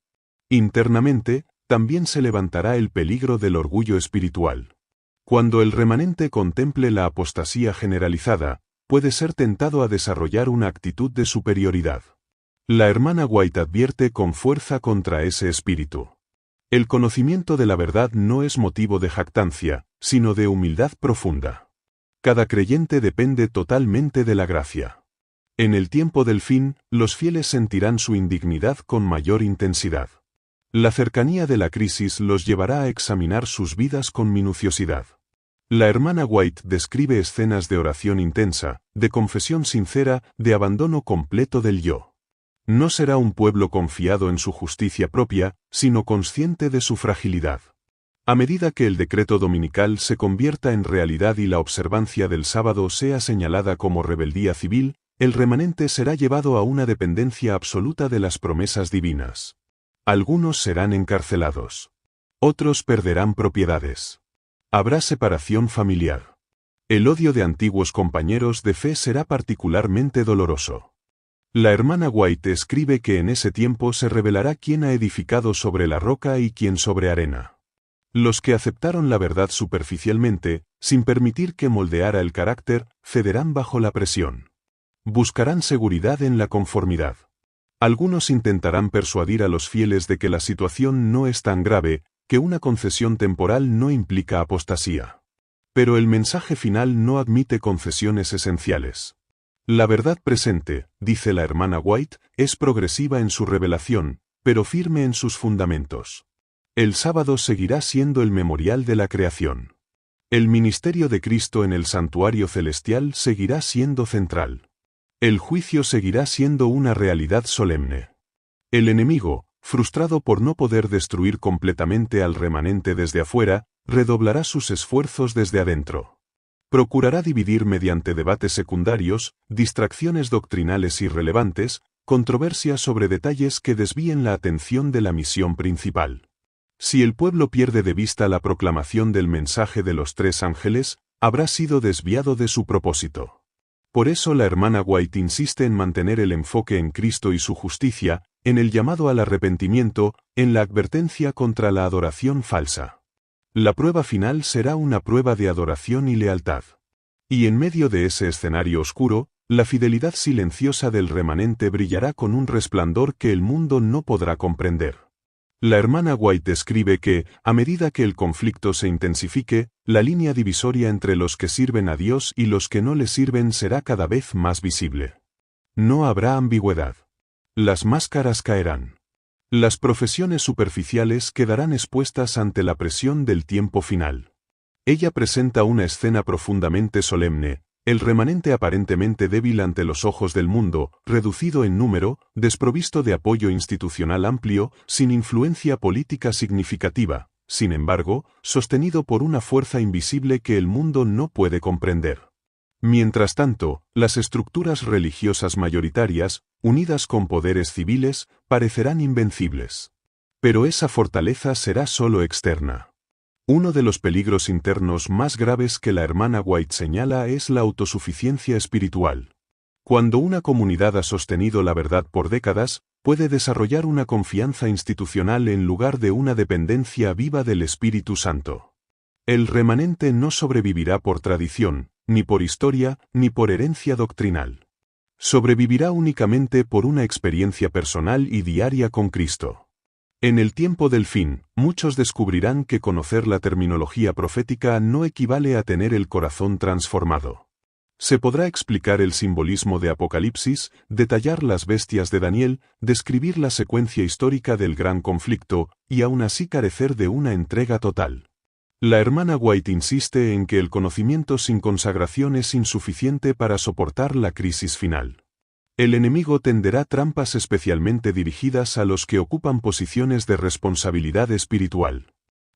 Internamente, también se levantará el peligro del orgullo espiritual. Cuando el remanente contemple la apostasía generalizada, puede ser tentado a desarrollar una actitud de superioridad. La hermana White advierte con fuerza contra ese espíritu. El conocimiento de la verdad no es motivo de jactancia, sino de humildad profunda. Cada creyente depende totalmente de la gracia. En el tiempo del fin, los fieles sentirán su indignidad con mayor intensidad. La cercanía de la crisis los llevará a examinar sus vidas con minuciosidad. La hermana White describe escenas de oración intensa, de confesión sincera, de abandono completo del yo. No será un pueblo confiado en su justicia propia, sino consciente de su fragilidad. A medida que el decreto dominical se convierta en realidad y la observancia del sábado sea señalada como rebeldía civil, el remanente será llevado a una dependencia absoluta de las promesas divinas. Algunos serán encarcelados. Otros perderán propiedades. Habrá separación familiar. El odio de antiguos compañeros de fe será particularmente doloroso. La hermana White escribe que en ese tiempo se revelará quién ha edificado sobre la roca y quién sobre arena. Los que aceptaron la verdad superficialmente, sin permitir que moldeara el carácter, cederán bajo la presión. Buscarán seguridad en la conformidad. Algunos intentarán persuadir a los fieles de que la situación no es tan grave, que una concesión temporal no implica apostasía. Pero el mensaje final no admite concesiones esenciales. La verdad presente, dice la hermana White, es progresiva en su revelación, pero firme en sus fundamentos. El sábado seguirá siendo el memorial de la creación. El ministerio de Cristo en el santuario celestial seguirá siendo central. El juicio seguirá siendo una realidad solemne. El enemigo, frustrado por no poder destruir completamente al remanente desde afuera, redoblará sus esfuerzos desde adentro. Procurará dividir mediante debates secundarios, distracciones doctrinales irrelevantes, controversias sobre detalles que desvíen la atención de la misión principal. Si el pueblo pierde de vista la proclamación del mensaje de los tres ángeles, habrá sido desviado de su propósito. Por eso la hermana White insiste en mantener el enfoque en Cristo y su justicia, en el llamado al arrepentimiento, en la advertencia contra la adoración falsa. La prueba final será una prueba de adoración y lealtad. Y en medio de ese escenario oscuro, la fidelidad silenciosa del remanente brillará con un resplandor que el mundo no podrá comprender. La hermana White escribe que, a medida que el conflicto se intensifique, la línea divisoria entre los que sirven a Dios y los que no le sirven será cada vez más visible. No habrá ambigüedad. Las máscaras caerán. Las profesiones superficiales quedarán expuestas ante la presión del tiempo final. Ella presenta una escena profundamente solemne, El remanente aparentemente débil ante los ojos del mundo, reducido en número, desprovisto de apoyo institucional amplio, sin influencia política significativa, sin embargo, sostenido por una fuerza invisible que el mundo no puede comprender. Mientras tanto, las estructuras religiosas mayoritarias, unidas con poderes civiles, parecerán invencibles. Pero esa fortaleza será solo externa. Uno de los peligros internos más graves que la hermana White señala es la autosuficiencia espiritual. Cuando una comunidad ha sostenido la verdad por décadas, puede desarrollar una confianza institucional en lugar de una dependencia viva del Espíritu Santo. El remanente no sobrevivirá por tradición, ni por historia, ni por herencia doctrinal. Sobrevivirá únicamente por una experiencia personal y diaria con Cristo. En el tiempo del fin, muchos descubrirán que conocer la terminología profética no equivale a tener el corazón transformado. Se podrá explicar el simbolismo de Apocalipsis, detallar las bestias de Daniel, describir la secuencia histórica del gran conflicto, y aún así carecer de una entrega total. La hermana White insiste en que el conocimiento sin consagración es insuficiente para soportar la crisis final. El enemigo tenderá trampas especialmente dirigidas a los que ocupan posiciones de responsabilidad espiritual.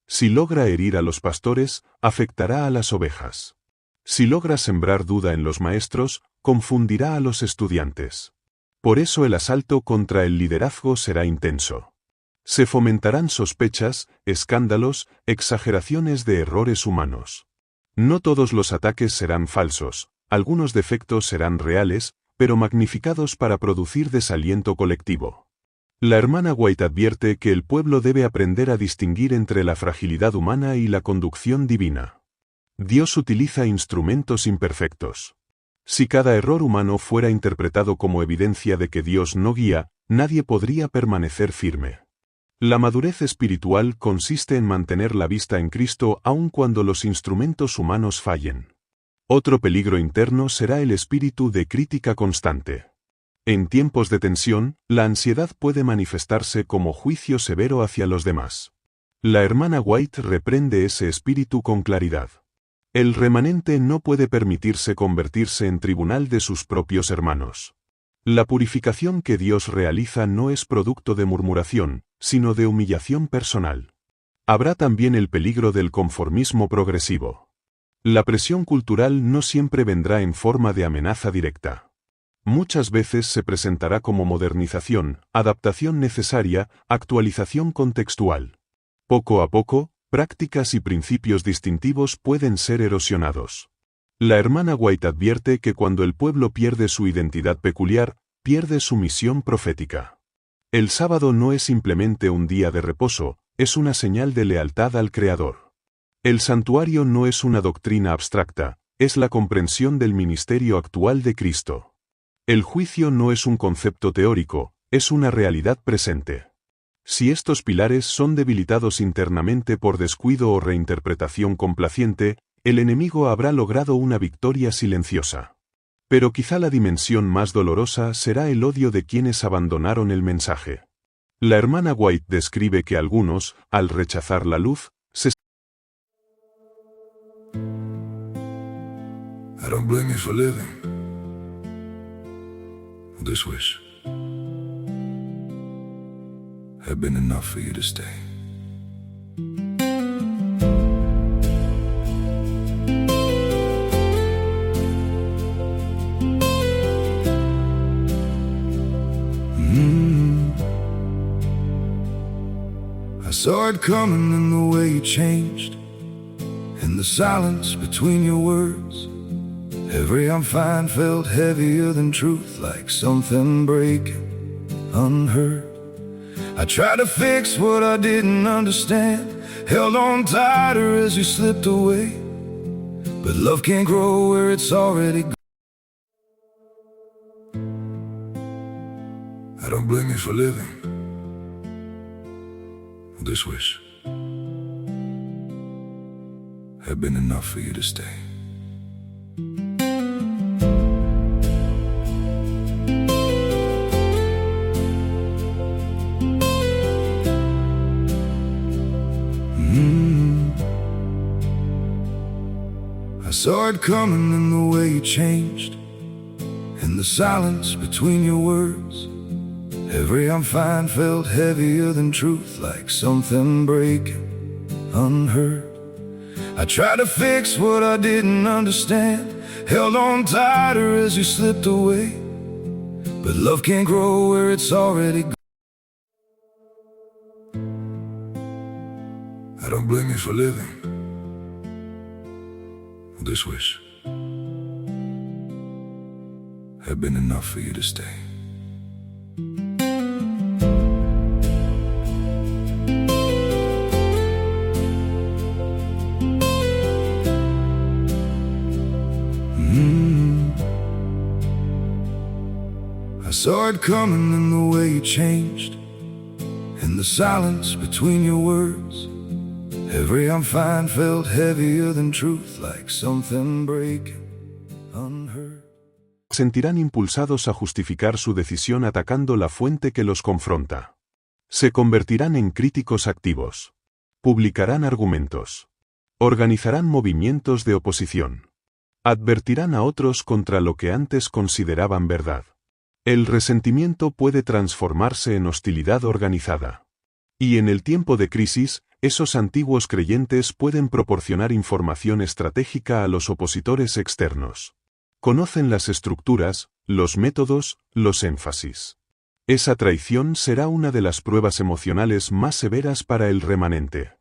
Si logra herir a los pastores, afectará a las ovejas. Si logra sembrar duda en los maestros, confundirá a los estudiantes. Por eso el asalto contra el liderazgo será intenso. Se fomentarán sospechas, escándalos, exageraciones de errores humanos. No todos los ataques serán falsos, algunos defectos serán reales, pero magnificados para producir desaliento colectivo. La hermana White advierte que el pueblo debe aprender a distinguir entre la fragilidad humana y la conducción divina. Dios utiliza instrumentos imperfectos. Si cada error humano fuera interpretado como evidencia de que Dios no guía, nadie podría permanecer firme. La madurez espiritual consiste en mantener la vista en Cristo aun cuando los instrumentos humanos fallen. Otro peligro interno será el espíritu de crítica constante. En tiempos de tensión, la ansiedad puede manifestarse como juicio severo hacia los demás. La hermana White reprende ese espíritu con claridad. El remanente no puede permitirse convertirse en tribunal de sus propios hermanos. La purificación que Dios realiza no es producto de murmuración, sino de humillación personal. Habrá también el peligro del conformismo progresivo. La presión cultural no siempre vendrá en forma de amenaza directa. Muchas veces se presentará como modernización, adaptación necesaria, actualización contextual. Poco a poco, prácticas y principios distintivos pueden ser erosionados. La hermana White advierte que cuando el pueblo pierde su identidad peculiar, pierde su misión profética. El sábado no es simplemente un día de reposo, es una señal de lealtad al Creador. El santuario no es una doctrina abstracta, es la comprensión del ministerio actual de Cristo. El juicio no es un concepto teórico, es una realidad presente. Si estos pilares son debilitados internamente por descuido o reinterpretación complaciente, el enemigo habrá logrado una victoria silenciosa. Pero quizá la dimensión más dolorosa será el odio de quienes abandonaron el mensaje. La hermana White describe que algunos, al rechazar la luz, se I don't blame you for living this wish had been enough for you to stay. I saw it coming in the way you changed, in the silence between your words. Every I'm fine felt heavier than truth, like something breaking, unheard. I tried to fix what I didn't understand, held on tighter as you slipped away. But love can't grow where it's already gone. I don't blame you for living this wish had been enough for you to stay. saw it coming in the way you changed, in the silence between your words. Every I'm fine felt heavier than truth, like something breaking unheard. I tried to fix what I didn't understand, held on tighter as you slipped away. But love can't grow where it's already gone. I don't blame you for living. This wish had been enough for you to stay. I saw it coming in the way you changed, in the silence between your words. Every I'm fine felt heavier than truth, like something breaking unheard. Sentirán impulsados a justificar su decisión atacando la fuente que los confronta. Se convertirán en críticos activos. Publicarán argumentos. Organizarán movimientos de oposición. Advertirán a otros contra lo que antes consideraban verdad. El resentimiento puede transformarse en hostilidad organizada. Y en el tiempo de crisis, esos antiguos creyentes pueden proporcionar información estratégica a los opositores externos. Conocen las estructuras, los métodos, los énfasis. Esa traición será una de las pruebas emocionales más severas para el remanente.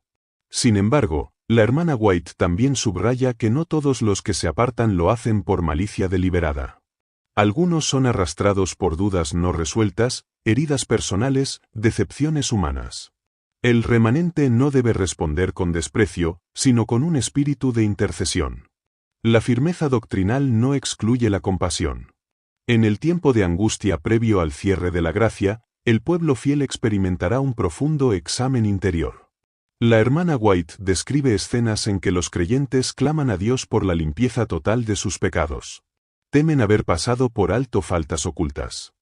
Sin embargo, la hermana White también subraya que no todos los que se apartan lo hacen por malicia deliberada. Algunos son arrastrados por dudas no resueltas, heridas personales, decepciones humanas. El remanente no debe responder con desprecio, sino con un espíritu de intercesión. La firmeza doctrinal no excluye la compasión. En el tiempo de angustia previo al cierre de la gracia, el pueblo fiel experimentará un profundo examen interior. La hermana White describe escenas en que los creyentes claman a Dios por la limpieza total de sus pecados. Temen haber pasado por alto faltas ocultas.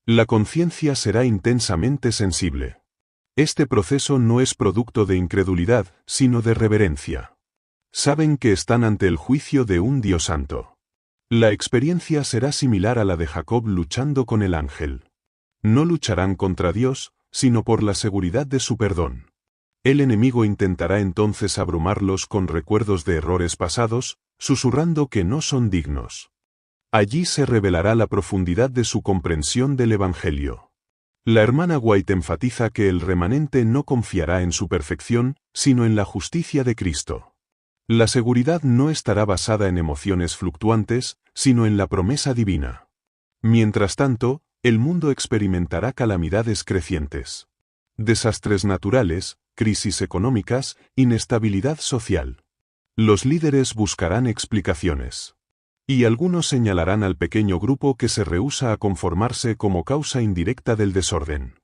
La conciencia será intensamente sensible. Este proceso no es producto de incredulidad, sino de reverencia. Saben que están ante el juicio de un Dios santo. La experiencia será similar a la de Jacob luchando con el ángel. No lucharán contra Dios, sino por la seguridad de su perdón. El enemigo intentará entonces abrumarlos con recuerdos de errores pasados, susurrando que no son dignos. Allí se revelará la profundidad de su comprensión del Evangelio. La hermana White enfatiza que el remanente no confiará en su perfección, sino en la justicia de Cristo. La seguridad no estará basada en emociones fluctuantes, sino en la promesa divina. Mientras tanto, el mundo experimentará calamidades crecientes. Desastres naturales, crisis económicas, inestabilidad social. Los líderes buscarán explicaciones. Y algunos señalarán al pequeño grupo que se rehúsa a conformarse como causa indirecta del desorden.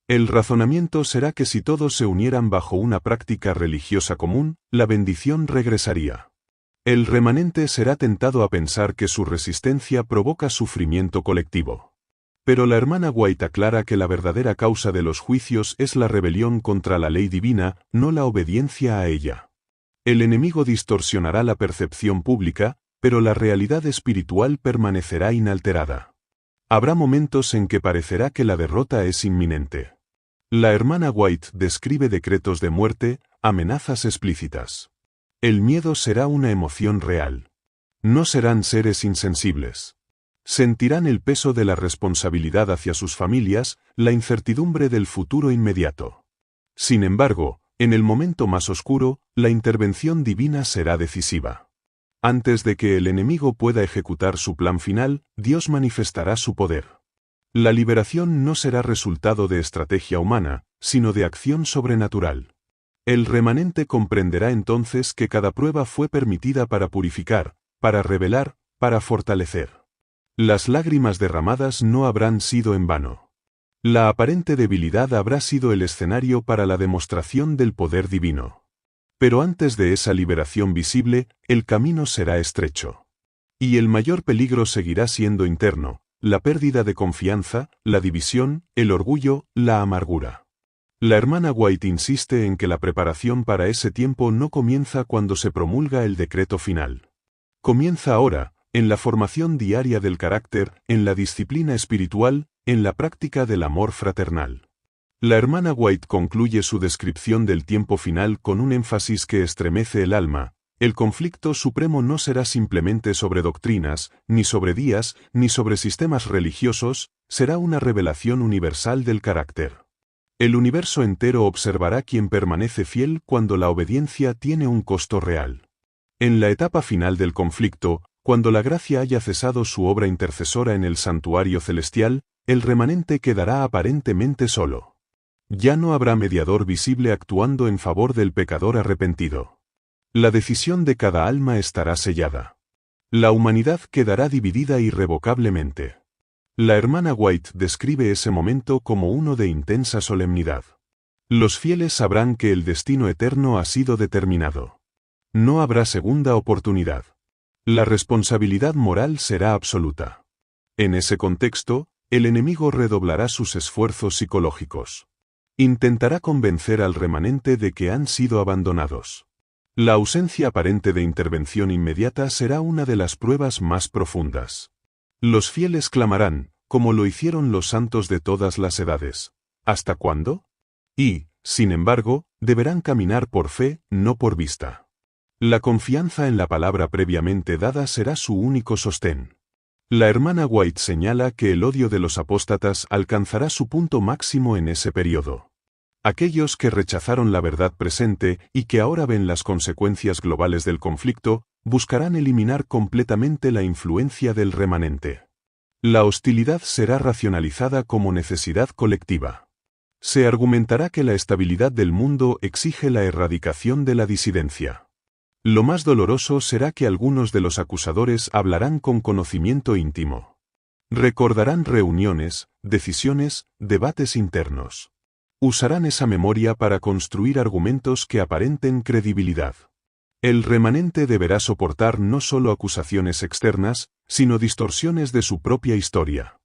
El razonamiento será que si todos se unieran bajo una práctica religiosa común, la bendición regresaría. El remanente será tentado a pensar que su resistencia provoca sufrimiento colectivo. Pero la hermana White aclara que la verdadera causa de los juicios es la rebelión contra la ley divina, no la obediencia a ella. El enemigo distorsionará la percepción pública, pero la realidad espiritual permanecerá inalterada. Habrá momentos en que parecerá que la derrota es inminente. La hermana White describe decretos de muerte, amenazas explícitas. El miedo será una emoción real. No serán seres insensibles. Sentirán el peso de la responsabilidad hacia sus familias, la incertidumbre del futuro inmediato. Sin embargo, en el momento más oscuro, la intervención divina será decisiva. Antes de que el enemigo pueda ejecutar su plan final, Dios manifestará su poder. La liberación no será resultado de estrategia humana, sino de acción sobrenatural. El remanente comprenderá entonces que cada prueba fue permitida para purificar, para revelar, para fortalecer. Las lágrimas derramadas no habrán sido en vano. La aparente debilidad habrá sido el escenario para la demostración del poder divino. Pero antes de esa liberación visible, el camino será estrecho. Y el mayor peligro seguirá siendo interno, la pérdida de confianza, la división, el orgullo, la amargura. La hermana White insiste en que la preparación para ese tiempo no comienza cuando se promulga el decreto final. Comienza ahora, en la formación diaria del carácter, en la disciplina espiritual, en la práctica del amor fraternal. La hermana White concluye su descripción del tiempo final con un énfasis que estremece el alma. El conflicto supremo no será simplemente sobre doctrinas, ni sobre días, ni sobre sistemas religiosos, será una revelación universal del carácter. El universo entero observará quién permanece fiel cuando la obediencia tiene un costo real. En la etapa final del conflicto, cuando la gracia haya cesado su obra intercesora en el santuario celestial, el remanente quedará aparentemente solo. Ya no habrá mediador visible actuando en favor del pecador arrepentido. La decisión de cada alma estará sellada. La humanidad quedará dividida irrevocablemente. La hermana White describe ese momento como uno de intensa solemnidad. Los fieles sabrán que el destino eterno ha sido determinado. No habrá segunda oportunidad. La responsabilidad moral será absoluta. En ese contexto, el enemigo redoblará sus esfuerzos psicológicos. Intentará convencer al remanente de que han sido abandonados. La ausencia aparente de intervención inmediata será una de las pruebas más profundas. Los fieles clamarán, como lo hicieron los santos de todas las edades. ¿Hasta cuándo? Y, sin embargo, deberán caminar por fe, no por vista. La confianza en la palabra previamente dada será su único sostén. La hermana White señala que el odio de los apóstatas alcanzará su punto máximo en ese periodo. Aquellos que rechazaron la verdad presente y que ahora ven las consecuencias globales del conflicto, buscarán eliminar completamente la influencia del remanente. La hostilidad será racionalizada como necesidad colectiva. Se argumentará que la estabilidad del mundo exige la erradicación de la disidencia. Lo más doloroso será que algunos de los acusadores hablarán con conocimiento íntimo. Recordarán reuniones, decisiones, debates internos. Usarán esa memoria para construir argumentos que aparenten credibilidad. El remanente deberá soportar no solo acusaciones externas, sino distorsiones de su propia historia.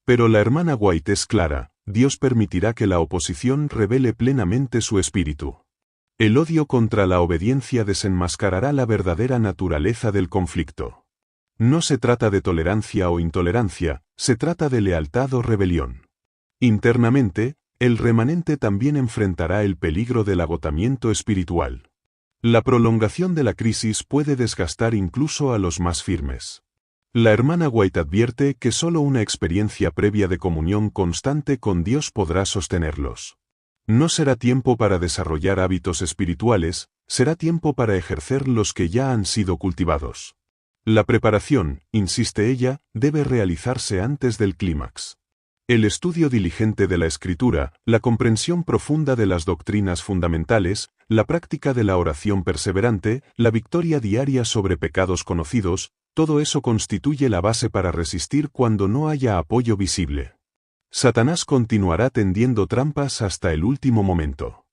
Pero la hermana White es clara, Dios permitirá que la oposición revele plenamente su espíritu. El odio contra la obediencia desenmascarará la verdadera naturaleza del conflicto. No se trata de tolerancia o intolerancia, se trata de lealtad o rebelión. Internamente, el remanente también enfrentará el peligro del agotamiento espiritual. La prolongación de la crisis puede desgastar incluso a los más firmes. La hermana White advierte que solo una experiencia previa de comunión constante con Dios podrá sostenerlos. No será tiempo para desarrollar hábitos espirituales, será tiempo para ejercer los que ya han sido cultivados. La preparación, insiste ella, debe realizarse antes del clímax. El estudio diligente de la Escritura, la comprensión profunda de las doctrinas fundamentales, la práctica de la oración perseverante, la victoria diaria sobre pecados conocidos, todo eso constituye la base para resistir cuando no haya apoyo visible. Satanás continuará tendiendo trampas hasta el último momento.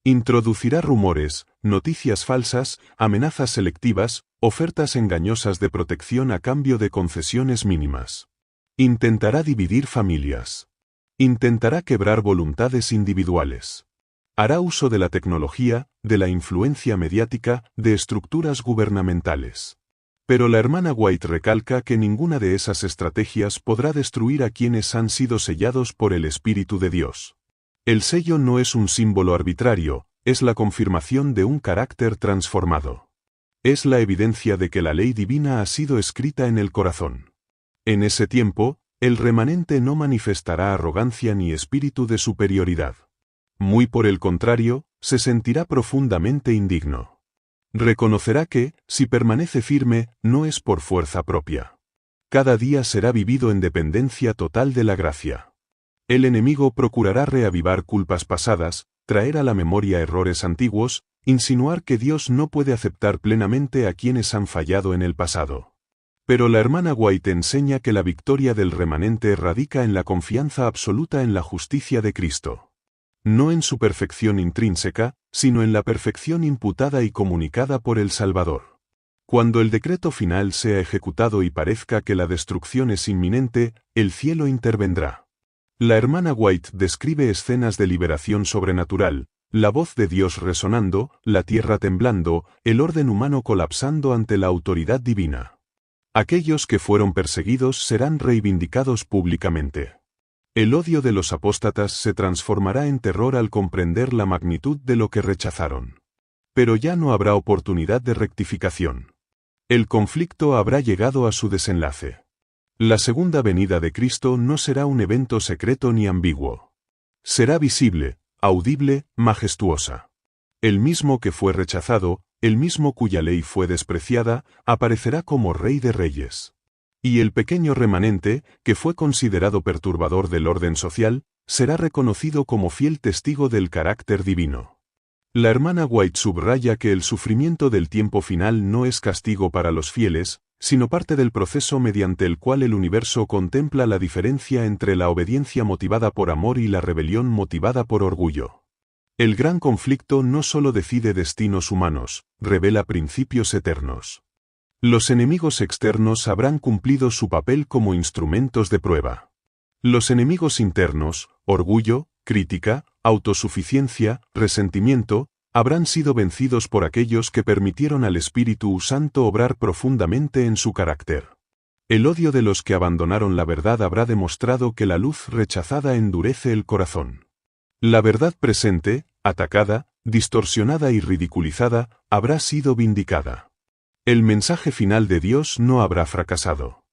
Introducirá rumores, noticias falsas, amenazas selectivas, ofertas engañosas de protección a cambio de concesiones mínimas. Intentará dividir familias. Intentará quebrar voluntades individuales. Hará uso de la tecnología, de la influencia mediática, de estructuras gubernamentales. Pero la hermana White recalca que ninguna de esas estrategias podrá destruir a quienes han sido sellados por el Espíritu de Dios. El sello no es un símbolo arbitrario, es la confirmación de un carácter transformado. Es la evidencia de que la ley divina ha sido escrita en el corazón. En ese tiempo, el remanente no manifestará arrogancia ni espíritu de superioridad. Muy por el contrario, se sentirá profundamente indigno. Reconocerá que, si permanece firme, no es por fuerza propia. Cada día será vivido en dependencia total de la gracia. El enemigo procurará reavivar culpas pasadas, traer a la memoria errores antiguos, insinuar que Dios no puede aceptar plenamente a quienes han fallado en el pasado. Pero la hermana White enseña que la victoria del remanente radica en la confianza absoluta en la justicia de Cristo. No en su perfección intrínseca, sino en la perfección imputada y comunicada por el Salvador. Cuando el decreto final sea ejecutado y parezca que la destrucción es inminente, el cielo intervendrá. La hermana White describe escenas de liberación sobrenatural, La voz de Dios resonando, la tierra temblando, el orden humano colapsando ante la autoridad divina. Aquellos que fueron perseguidos serán reivindicados públicamente. El odio de los apóstatas se transformará en terror al comprender la magnitud de lo que rechazaron. Pero ya no habrá oportunidad de rectificación. El conflicto habrá llegado a su desenlace. La segunda venida de Cristo no será un evento secreto ni ambiguo. Será visible, audible, majestuosa. El mismo que fue rechazado, el mismo cuya ley fue despreciada, aparecerá como Rey de Reyes. Y el pequeño remanente, que fue considerado perturbador del orden social, será reconocido como fiel testigo del carácter divino. La hermana White subraya que el sufrimiento del tiempo final no es castigo para los fieles, sino parte del proceso mediante el cual el universo contempla la diferencia entre la obediencia motivada por amor y la rebelión motivada por orgullo. El gran conflicto no solo decide destinos humanos, revela principios eternos. Los enemigos externos habrán cumplido su papel como instrumentos de prueba. Los enemigos internos, orgullo, crítica, autosuficiencia, resentimiento, habrán sido vencidos por aquellos que permitieron al Espíritu Santo obrar profundamente en su carácter. El odio de los que abandonaron la verdad habrá demostrado que la luz rechazada endurece el corazón. La verdad presente, atacada, distorsionada y ridiculizada, habrá sido vindicada. El mensaje final de Dios no habrá fracasado.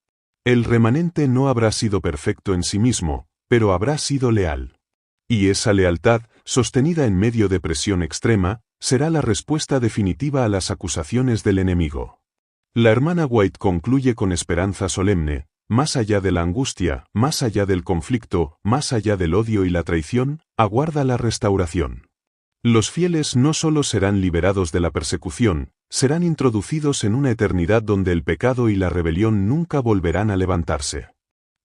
El remanente no habrá sido perfecto en sí mismo, pero habrá sido leal. Y esa lealtad, sostenida en medio de presión extrema, será la respuesta definitiva a las acusaciones del enemigo. La hermana White concluye con esperanza solemne: más allá de la angustia, más allá del conflicto, más allá del odio y la traición, aguarda la restauración. Los fieles no solo serán liberados de la persecución, serán introducidos en una eternidad donde el pecado y la rebelión nunca volverán a levantarse.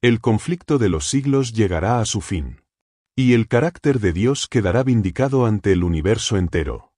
El conflicto de los siglos llegará a su fin. Y el carácter de Dios quedará vindicado ante el universo entero.